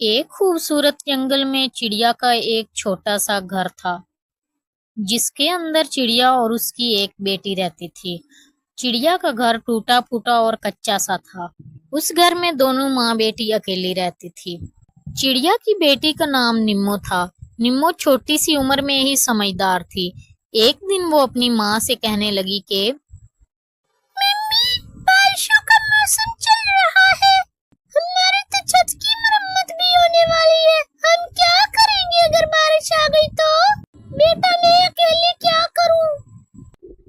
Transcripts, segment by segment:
एक खूबसूरत जंगल में चिड़िया का एक छोटा सा घर था, जिसके अंदर चिड़िया और उसकी एक बेटी रहती थी। चिड़िया का घर टूटा फूटा और कच्चा सा था। उस घर में दोनों माँ बेटी अकेली रहती थी। चिड़िया की बेटी का नाम निम्मो था। निम्मो छोटी सी उम्र में ही समझदार थी। एक दिन वो अपनी माँ से कहने लगी कि मम्मी, बारिशों का मौसम चल रहा है। हमारे तो छत की मरम्मत भी होने वाली है। हम क्या करेंगे अगर बारिश आ गई तो? बेटा, मैं अकेले क्या करूं?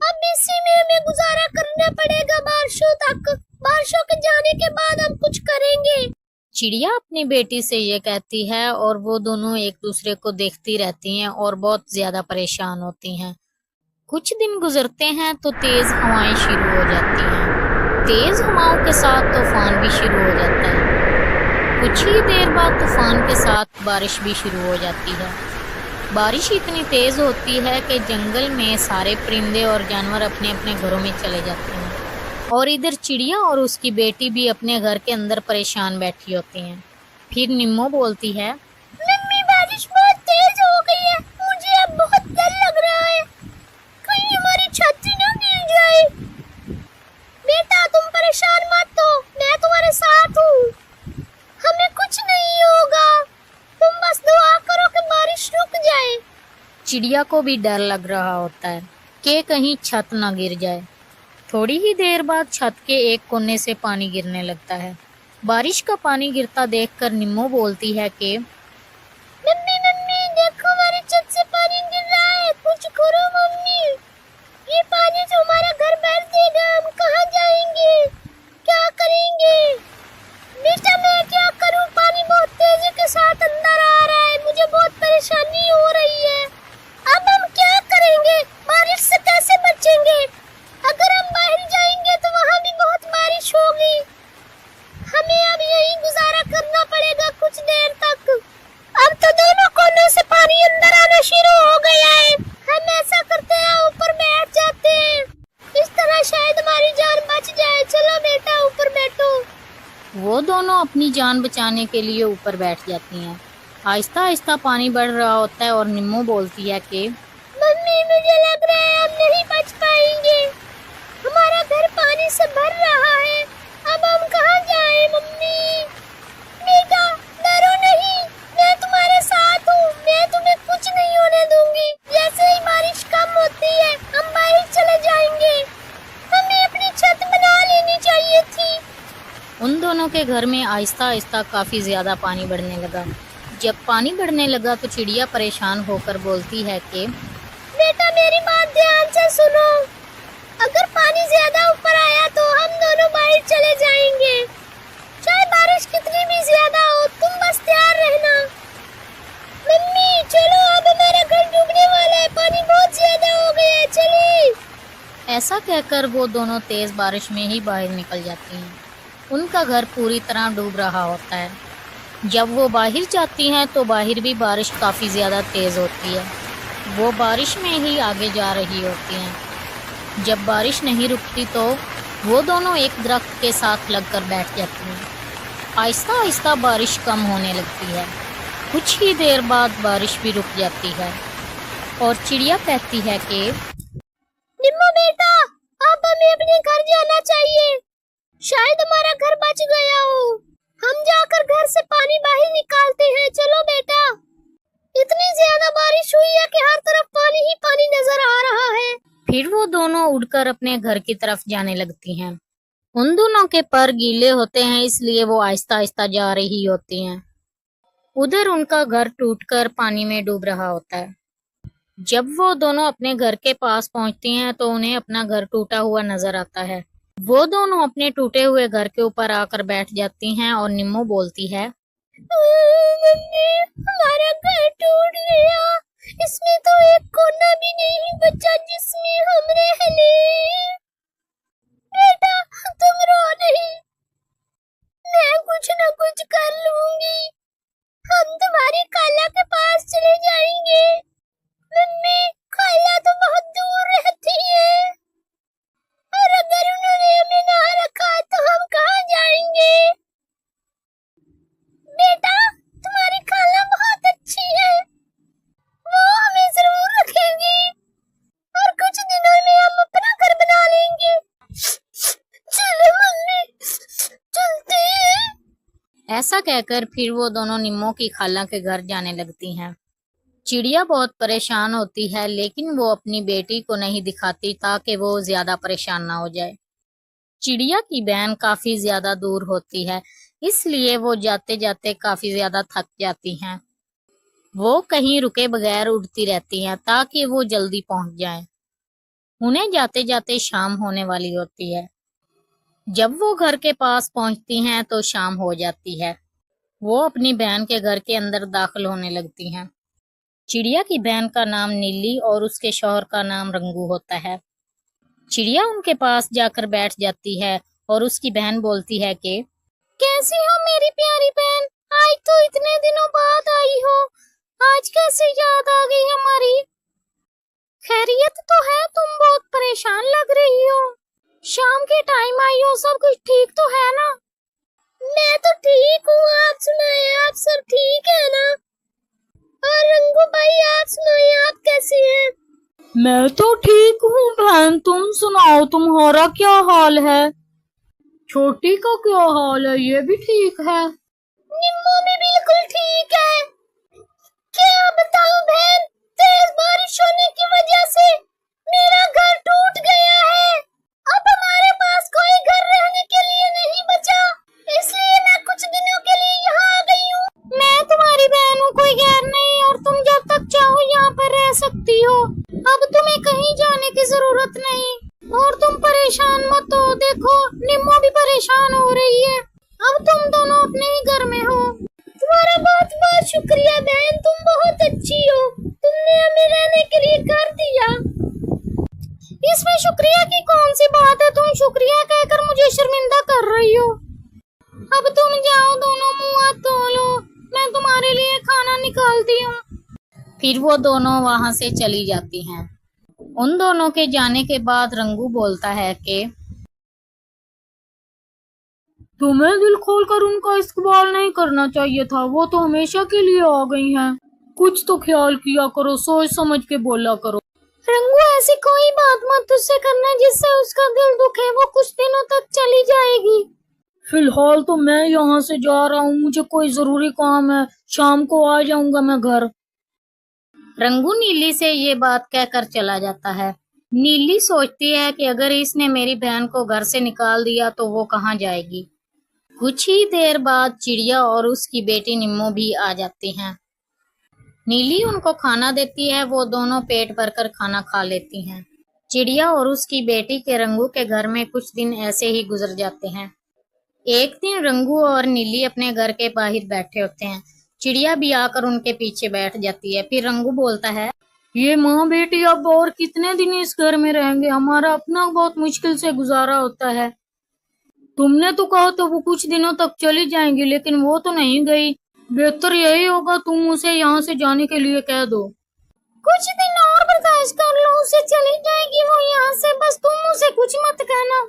अब इसी में हमें गुजारा करना पड़ेगा बारिशों तक। बारिशों के जाने के बाद हम कुछ करेंगे। चिड़िया अपनी बेटी से ये कहती है और वो दोनों एक दूसरे को देखती रहती हैं और बहुत ज्यादा परेशान होती हैं। कुछ दिन गुजरते हैं तो तेज हवाएं शुरू हो जाती हैं। तेज हवाओं के साथ तूफान भी शुरू हो जाता है। कुछ ही देर बाद तूफान के साथ बारिश भी शुरू हो जाती है। बारिश इतनी तेज होती है कि जंगल में सारे परिंदे और जानवर अपने अपने घरों में चले जाते हैं और इधर चिड़िया और उसकी बेटी भी अपने घर के अंदर परेशान बैठी होती हैं। फिर निम्मो बोलती है, मम्मी, बारिश बहुत तेज हो गई है। मुझे अब बहुत डर लग रहा है। कहीं हमारी छतरी ना गिर जाए। बेटा, तुम परेशान मत हो, मैं तुम्हारे साथ हूँ। हमें कुछ नहीं होगा। तुम बस दुआ करो कि बारिश रुक जाए। चिड़िया को भी डर लग रहा होता है कि कहीं छत ना गिर जाए। थोड़ी ही देर बाद छत के एक कोने से पानी गिरने लगता है। बारिश का पानी गिरता देखकर निम्मो बोलती है कि मम्मी, मम्मी, देखो, हमारी छत से पानी गिर रहा है। कुछ करो मम्मी। ये पानी तो हमारा घर भर देगा। हम कहाँ जाएंगे? क्या करेंगे? बेटा, मैं क्या करूं? पानी बहुत तेजी के साथ अंदर आ रहा है। मुझे बहुत परेशानी हो रही है। अब हम क्या करेंगे? बारिश से कैसे बचेंगे? अगर हम बाहर जाएंगे तो वहाँ भी बहुत बारिश होगी। हमें अब यही गुजारा करना पड़ेगा कुछ देर तक। अब तो दोनों कोनों से पानी अंदर आना शुरू हो गया है। हम ऐसा करते हैं, ऊपर बैठ जाते हैं। इस तरह शायद हमारी जान बच जाए। चलो बेटा, ऊपर बैठो। वो दोनों अपनी जान बचाने के लिए ऊपर बैठ जाती हैं। आहिस्ता आहिस्ता पानी बढ़ रहा होता है और निम्मो बोलती है कि मम्मी, मुझे लग रहा है हम नहीं बच पाएंगे। हमारा घर पानी से भर रहा है। अब हम कहाँ जाएं मम्मी? बेटा, डरो नहीं, मैं तुम्हारे साथ हूँ। मैं तुम्हें कुछ नहीं होने दूंगी। जैसे ही बारिश कम होती है हम बाहर चले जाएंगे। हमें अपनी छत बना लेनी चाहिए थी। उन दोनों के घर में आहिस्ता आहिस्ता काफी ज्यादा पानी बढ़ने लगा। जब पानी बढ़ने लगा तो चिड़िया परेशान होकर बोलती है कि बेटा, मेरी बात ध्यान से सुनो। अगर पानी ज्यादा ऊपर आया तो हम दोनों बाहर चले जाएंगे। चाहे बारिश कितनी भी ज्यादा हो, तुम बस तैयार रहना। मम्मी, चलो, अब हमारा घर डूबने वाला है। पानी बहुत ज्यादा हो गया है। चलिए। ऐसा कहकर वो दोनों तेज बारिश में ही बाहर निकल जाती हैं। उनका घर पूरी तरह डूब रहा होता है। जब वो बाहर जाती हैं तो बाहर भी बारिश काफी ज्यादा तेज होती है। वो बारिश में ही आगे जा रही होती हैं। जब बारिश नहीं रुकती तो वो दोनों एक दरख्त के साथ लगकर बैठ जाती हैं। आहिस्ता आहिस्ता बारिश कम होने लगती है। कुछ ही देर बाद बारिश भी रुक जाती है और चिड़िया कहती है कि निम्मो बेटा, अब हमें अपने घर जाना चाहिए। शायद हमारा घर बच गया हो। हम जाकर घर से पानी बाहर निकालते हैं। चलो बेटा। इतनी ज्यादा बारिश हुई है कि हर तरफ पानी ही पानी नजर आ रहा है। फिर वो दोनों उड़कर अपने घर की तरफ जाने लगती हैं। उन दोनों के पर गीले होते हैं, इसलिए वो आहिस्ता आहिस्ता जा रही होती हैं। उधर उनका घर टूटकर पानी में डूब रहा होता है। जब वो दोनों अपने घर के पास पहुंचती हैं तो उन्हें अपना घर टूटा हुआ नजर आता है। वो दोनों अपने टूटे हुए घर के ऊपर आकर बैठ जाती हैं और निम्मो बोलती है, मम्मी, हमारा घर टूट गया। इसमें तो एक कोना भी नहीं बचा जिसमें हम रह लें। बेटा, तुम रो नहीं, मैं कुछ न कुछ कर लूंगी। हम तुम्हारी खाला के पास चले जाएंगे। मम्मी, खाला तो बहुत दूर रहती है और अगर उन्होंने हमें ना रखा तो हम कहाँ जाएंगे? बेटा, ऐसा कहकर फिर वो दोनों निम्मो की खाला के घर जाने लगती हैं। चिड़िया बहुत परेशान होती है, लेकिन वो अपनी बेटी को नहीं दिखाती ताकि वो ज्यादा परेशान ना हो जाए। चिड़िया की बहन काफी ज्यादा दूर होती है, इसलिए वो जाते जाते काफी ज्यादा थक जाती हैं। वो कहीं रुके बगैर उड़ती रहती हैं ताकि वो जल्दी पहुंच जाएं। उन्हें जाते जाते शाम होने वाली होती है। जब वो घर के पास पहुंचती हैं तो शाम हो जाती है। वो अपनी बहन के घर के अंदर दाखिल होने लगती हैं। चिड़िया की बहन का नाम नीली और उसके शौहर का नाम रंगू होता है। चिड़िया उनके पास जाकर बैठ जाती है और उसकी बहन बोलती है कि कैसी हो मेरी प्यारी बहन, आज तो इतने दिनों बाद आई हो, आज कैसे याद आ गई हमारी? खैरियत तो है, तुम बहुत परेशान लग रही हो, शाम के टाइम आई हो, सब कुछ ठीक तो है ना? मैं तो ठीक हूँ, आप सुनाए, आप सब ठीक है ना? और रंगू भाई आप सुनाए, आप कैसे हैं? मैं तो ठीक हूँ बहन, तुम सुनाओ तुम्हारा क्या हाल है? छोटी का क्या हाल है? ये भी ठीक है। निम्मो भी बिल्कुल ठीक है। क्या बताऊं बहन, तेज बारिश होने की वजह से मेरा घर टूट गया है। अब हमारे पास कोई घर रहने के लिए नहीं बचा, इसलिए मैं कुछ दिनों के लिए यहाँ आ गई हूँ। मैं तुम्हारी बहन हूँ, कोई गैर नहीं, और तुम जब तक चाहो यहाँ पर रह सकती हो। अब तुम्हें कहीं जाने की जरूरत नहीं, और तुम परेशान मत हो। देखो निम्मो भी परेशान हो रही है, अब तुम दोनों अपने ही घर में हो। तुम्हारा बहुत बहुत शुक्रिया बहन, तुम बहुत अच्छी हो, तुमने हमें रहने के लिए घर दिया। इसमें शुक्रिया की कौन सी बात है, तुम शुक्रिया कहकर मुझे शर्मिंदा कर रही हो। अब तुम जाओ, दोनों मुंह हाथ धो लो, मैं तुम्हारे लिए खाना निकालती हूँ। फिर वो दोनों वहां से चली जाती हैं। उन दोनों के जाने के बाद रंगू बोलता है कि तुम्हें दिल खोलकर उनका इस्तेमाल नहीं करना चाहिए था, वो तो हमेशा के लिए आ गई हैं। कुछ तो ख्याल किया करो, सोच समझ के बोला करो। रंगू ऐसी कोई बात मत उससे करना जिससे उसका दिल दुखे, वो कुछ दिनों तक चली जाएगी। फिलहाल तो मैं यहाँ से जा रहा हूँ, मुझे कोई जरूरी काम है, शाम को आ जाऊंगा मैं घर। रंगू नीली से ये बात कहकर चला जाता है। नीली सोचती है कि अगर इसने मेरी बहन को घर से निकाल दिया तो वो कहाँ जाएगी। कुछ ही देर बाद चिड़िया और उसकी बेटी निम्मो भी आ जाती हैं। नीली उनको खाना देती है, वो दोनों पेट भरकर खाना खा लेती हैं। चिड़िया और उसकी बेटी के रंगू के घर में कुछ दिन ऐसे ही गुजर जाते हैं। एक दिन रंगू और नीली अपने घर के बाहर बैठे होते हैं। चिड़िया भी आकर उनके पीछे बैठ जाती है। फिर रंगू बोलता है, ये माँ बेटी अब और कितने दिन इस घर में रहेंगे? हमारा अपना बहुत मुश्किल से गुजारा होता है। तुमने तो कहा तो वो कुछ दिनों तक चली जाएंगी, लेकिन वो तो नहीं गई। बेहतर यही होगा तुम उसे यहाँ से जाने के लिए कह दो। कुछ दिन और बर्दाश्त कर लो, उसे चली जाएगी वो यहाँ से, बस तुम उसे कुछ मत कहना।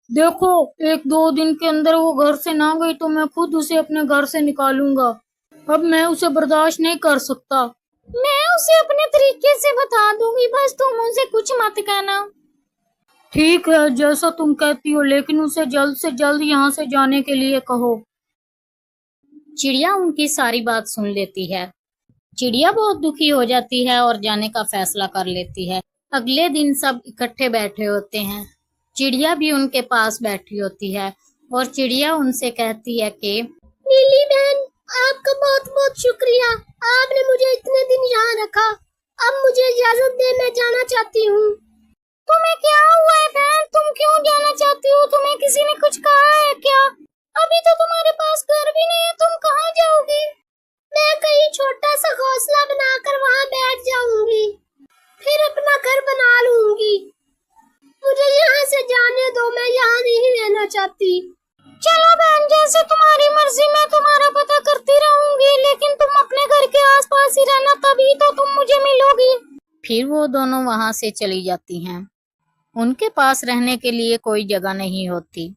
देखो, एक दो दिन के अंदर वो घर से ना गई तो मैं खुद उसे अपने घर से निकालूंगा। अब मैं उसे बर्दाश्त नहीं कर सकता। मैं उसे अपने तरीके से बता दूंगी, बस तुम उसे कुछ मत कहना। ठीक है, जैसा तुम कहती हो, लेकिन उसे जल्द से जल्द यहाँ से जाने के लिए कहो। चिड़िया उनकी सारी बात सुन लेती है। चिड़िया बहुत दुखी हो जाती है और जाने का फैसला कर लेती है। अगले दिन सब इकट्ठे बैठे होते हैं। चिड़िया भी उनके पास बैठी होती है और चिड़िया उनसे कहती है कि नीली बहन, आपका बहुत बहुत शुक्रिया, आपने मुझे इतने दिन यहाँ रखा। अब मुझे इजाजत दे, मैं जाना चाहती हूँ। तुम्हें क्या हुआ है बहन, तुम क्यों जाना चाहती हो? तुम्हें किसी ने कुछ कहा है क्या? अभी तो तुम्हारे पास घर भी नहीं है, तुम कहाँ जाओगी? मैं कहीं छोटा सा घोंसला बनाकर वहाँ बैठ जाऊंगी, फिर अपना घर बना लूंगी। मुझे यहाँ से जाने दो, मैं यहाँ नहीं रहना चाहती। चलो बहन, जैसे तुम्हारी मर्जी, मैं तुम्हारा पता करती रहूंगी, लेकिन तुम अपने घर के आसपास ही रहना, तभी तो तुम मुझे मिलोगी। फिर वो दोनों वहां से चली जाती हैं। उनके पास रहने के लिए कोई जगह नहीं होती।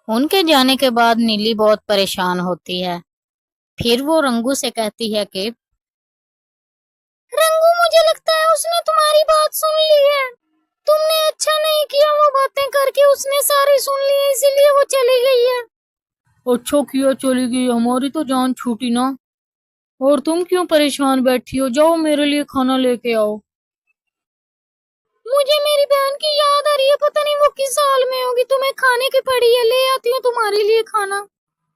उनके जाने के बाद नीली बहुत परेशान होती है। फिर वो रंगू से कहती है कि रंगू, मुझे लगता है उसने तुम्हारी बात सुन ली है। तुमने अच्छा नहीं किया, वो बातें करके उसने सारी सुन ली है, इसीलिए वो चली गई है। अच्छा किया चली गई, हमारी तो जान छूटी ना। और तुम क्यों परेशान बैठी हो? जाओ मेरे लिए खाना लेके आओ। मुझे मेरी बहन की याद आ रही है, पता नहीं वो किस हाल में होगी। तुम्हें खाने की पड़ी है, ले आती हूँ तुम्हारे लिए खाना।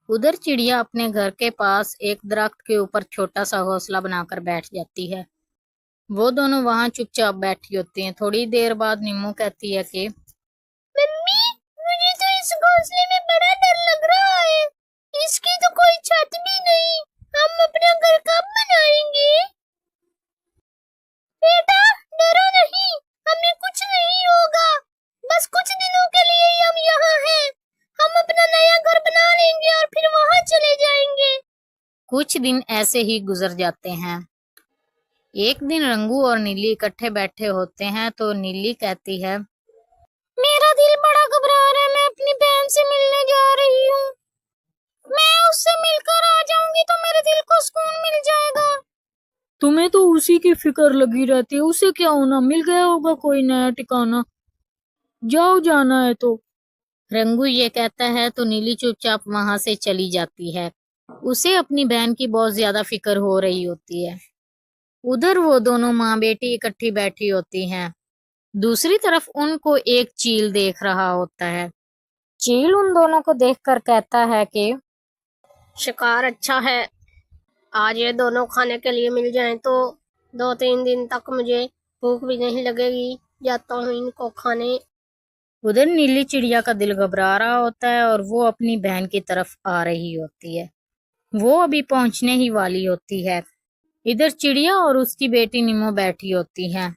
उधर चिड़िया अपने घर के पास एक दरख्त के ऊपर छोटा सा घोंसला बनाकर बैठ जाती है। वो दोनों वहां चुपचाप बैठी होती हैं। थोड़ी देर बाद निम्मो कहती है कि मम्मी, मुझे तो इस घोंसले में बड़ा डर लग रहा है। इसकी तो कोई छत भी नहीं। हम अपना घर कब बनाएंगे? बेटा, डरो नहीं, हमें कुछ नहीं होगा। बस कुछ दिनों के लिए ही हम यहाँ हैं। हम अपना नया घर बना लेंगे और फिर वहां चले जाएंगे। कुछ दिन ऐसे ही गुजर जाते हैं। एक दिन रंगू और नीली इकट्ठे बैठे होते हैं तो नीली कहती है, मेरा दिल बड़ा घबरा रहा है। मैं अपनी बहन से मिलने जा रही हूँ। मैं उससे मिलकर आ जाऊंगी तो मेरे दिल को सुकून मिल जाएगा। तुम्हें तो उसी की फिक्र लगी रहती है, उसे क्या होना, मिल गया होगा कोई नया ठिकाना। जाओ, जाना है तो। रंगू ये कहता है तो नीली चुपचाप वहां से चली जाती है। उसे अपनी बहन की बहुत ज्यादा फिक्र हो रही होती है। उधर वो दोनों माँ बेटी इकट्ठी बैठी होती हैं। दूसरी तरफ उनको एक चील देख रहा होता है। चील उन दोनों को देखकर कहता है कि शिकार अच्छा है। आज ये दोनों खाने के लिए मिल जाएं तो 2-3 दिन तक मुझे भूख भी नहीं लगेगी। जाता हूँ इनको खाने। उधर नीली चिड़िया का दिल घबरा रहा होता है और वो अपनी बहन की तरफ आ रही होती है। वो अभी पहुंचने ही वाली होती है। इधर चिड़िया और उसकी बेटी निमो बैठी होती हैं।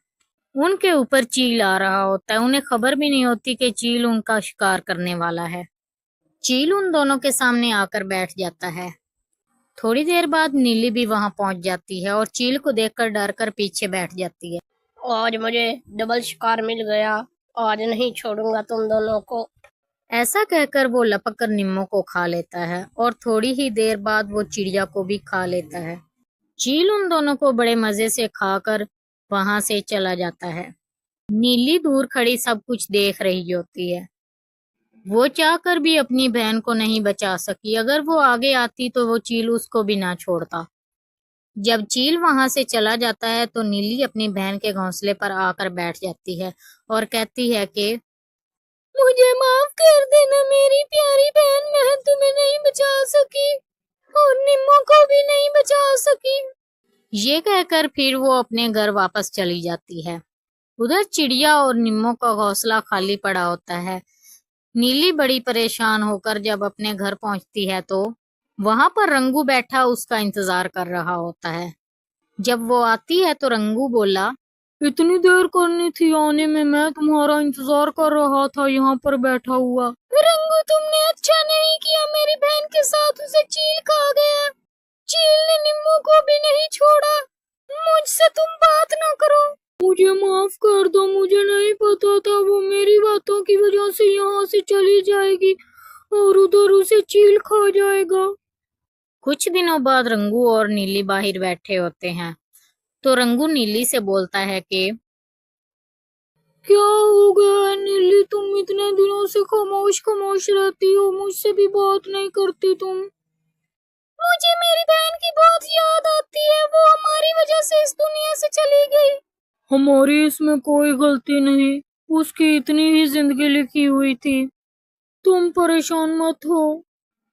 उनके ऊपर चील आ रहा होता है। उन्हें खबर भी नहीं होती कि चील उनका शिकार करने वाला है। चील उन दोनों के सामने आकर बैठ जाता है। थोड़ी देर बाद नीली भी वहां पहुंच जाती है और चील को देखकर डर कर पीछे बैठ जाती है। आज मुझे डबल शिकार मिल गया। आज नहीं छोड़ूंगा तुम दोनों को। ऐसा कहकर वो लपक कर निम्मो को खा लेता है और थोड़ी ही देर बाद वो चिड़िया को भी खा लेता है। चील उन दोनों को बड़े मजे से खाकर वहां से चला जाता है। नीली दूर खड़ी सब कुछ देख रही होती है। वो चाहकर भी अपनी बहन को नहीं बचा सकी। अगर वो आगे आती तो वो चील उसको भी ना छोड़ता। जब चील वहां से चला जाता है तो नीली अपनी बहन के घोंसले पर आकर बैठ जाती है और कहती है कि मुझे माफ कर देना मेरी प्यारी बहन, मैं तुम्हें नहीं बचा सकी और निम्मो को भी नहीं बचा सकी। ये कहकर फिर वो अपने घर वापस चली जाती है। उधर चिड़िया और निम्मो का घोंसला खाली पड़ा होता है। नीली बड़ी परेशान होकर जब अपने घर पहुंचती है तो वहां पर रंगू बैठा उसका इंतजार कर रहा होता है। जब वो आती है तो रंगू बोला, इतनी देर करनी थी आने में, मैं तुम्हारा इंतजार कर रहा था यहाँ पर बैठा हुआ। रंगू, तुमने अच्छा नहीं किया। मेरी बहन के साथ उसे चील खा गया। चील ने निम्मो को भी नहीं छोड़ा। मुझसे तुम बात ना करो। मुझे माफ कर दो, मुझे नहीं पता था वो मेरी बातों की वजह से यहाँ से चली जाएगी और उधर उसे चील खा जाएगा। कुछ दिनों बाद रंगू और नीली बाहर बैठे होते हैं तो रंगू नीली से बोलता है कि क्या हो गया नीली, तुम इतने दिनों से खामोश खामोश रहती हो, मुझसे भी बात नहीं करती तुम। मुझे मेरी बहन की बहुत याद आती है। वो हमारी वजह से इस दुनिया से चली गई। हमारी इसमें कोई गलती नहीं, उसकी इतनी ही जिंदगी लिखी हुई थी। तुम परेशान मत हो।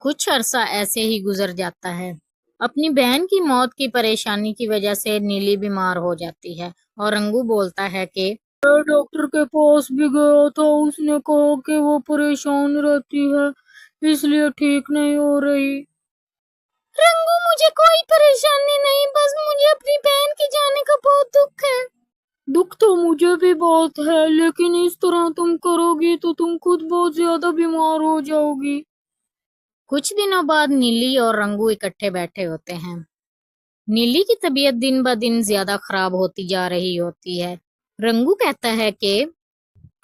कुछ अरसा ऐसे ही गुजर जाता है। अपनी बहन की मौत की परेशानी की वजह से नीली बीमार हो जाती है और रंगू बोलता है कि मैं डॉक्टर के पास भी गया था, उसने कहा कि वो परेशान रहती है इसलिए ठीक नहीं हो रही। रंगू, मुझे कोई परेशानी नहीं, बस मुझे अपनी बहन के जाने का बहुत दुख है। दुख तो मुझे भी बहुत है, लेकिन इस तरह तुम करोगी तो तुम खुद बहुत ज्यादा बीमार हो जाओगी। कुछ दिनों बाद नीली और रंगू इकट्ठे बैठे होते हैं। नीली की तबीयत दिन ब दिन ज्यादा खराब होती जा रही होती है। रंगू कहता है कि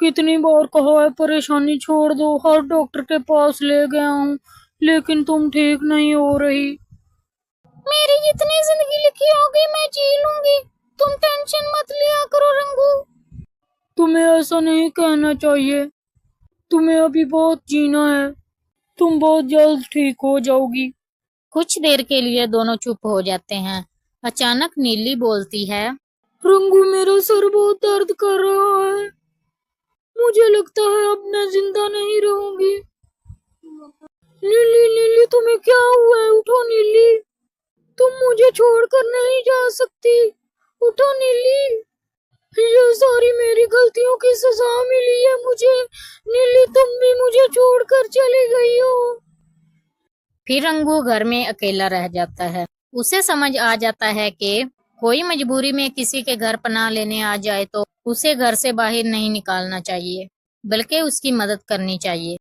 कितनी बार कहा है परेशानी छोड़ दो, हर डॉक्टर के पास ले गया हूँ, लेकिन तुम ठीक नहीं हो रही। मेरी जितनी जिंदगी लिखी होगी मैं जी लूंगी। तुम टेंशन मत लिया करो रंगू। तुम्हें ऐसा नहीं कहना चाहिए, तुम्हें अभी बहुत जीना है। तुम बहुत जल्द ठीक हो जाओगी। कुछ देर के लिए दोनों चुप हो जाते हैं। अचानक नीली बोलती है, रंगू, मेरा सर बहुत दर्द कर रहा है। मुझे लगता है अब मैं जिंदा नहीं रहूंगी। नीली, नीली, तुम्हें क्या हुआ है? उठो नीली, तुम मुझे छोड़कर नहीं जा सकती। उठो नीली, ये सारी मेरी गलतियों की सजा मिली है मुझे। नीली, तुम भी मुझे छोड़कर चली गई हो। फिर रंगू घर में अकेला रह जाता है। उसे समझ आ जाता है कि कोई मजबूरी में किसी के घर पनाह लेने आ जाए तो उसे घर से बाहर नहीं निकालना चाहिए, बल्कि उसकी मदद करनी चाहिए।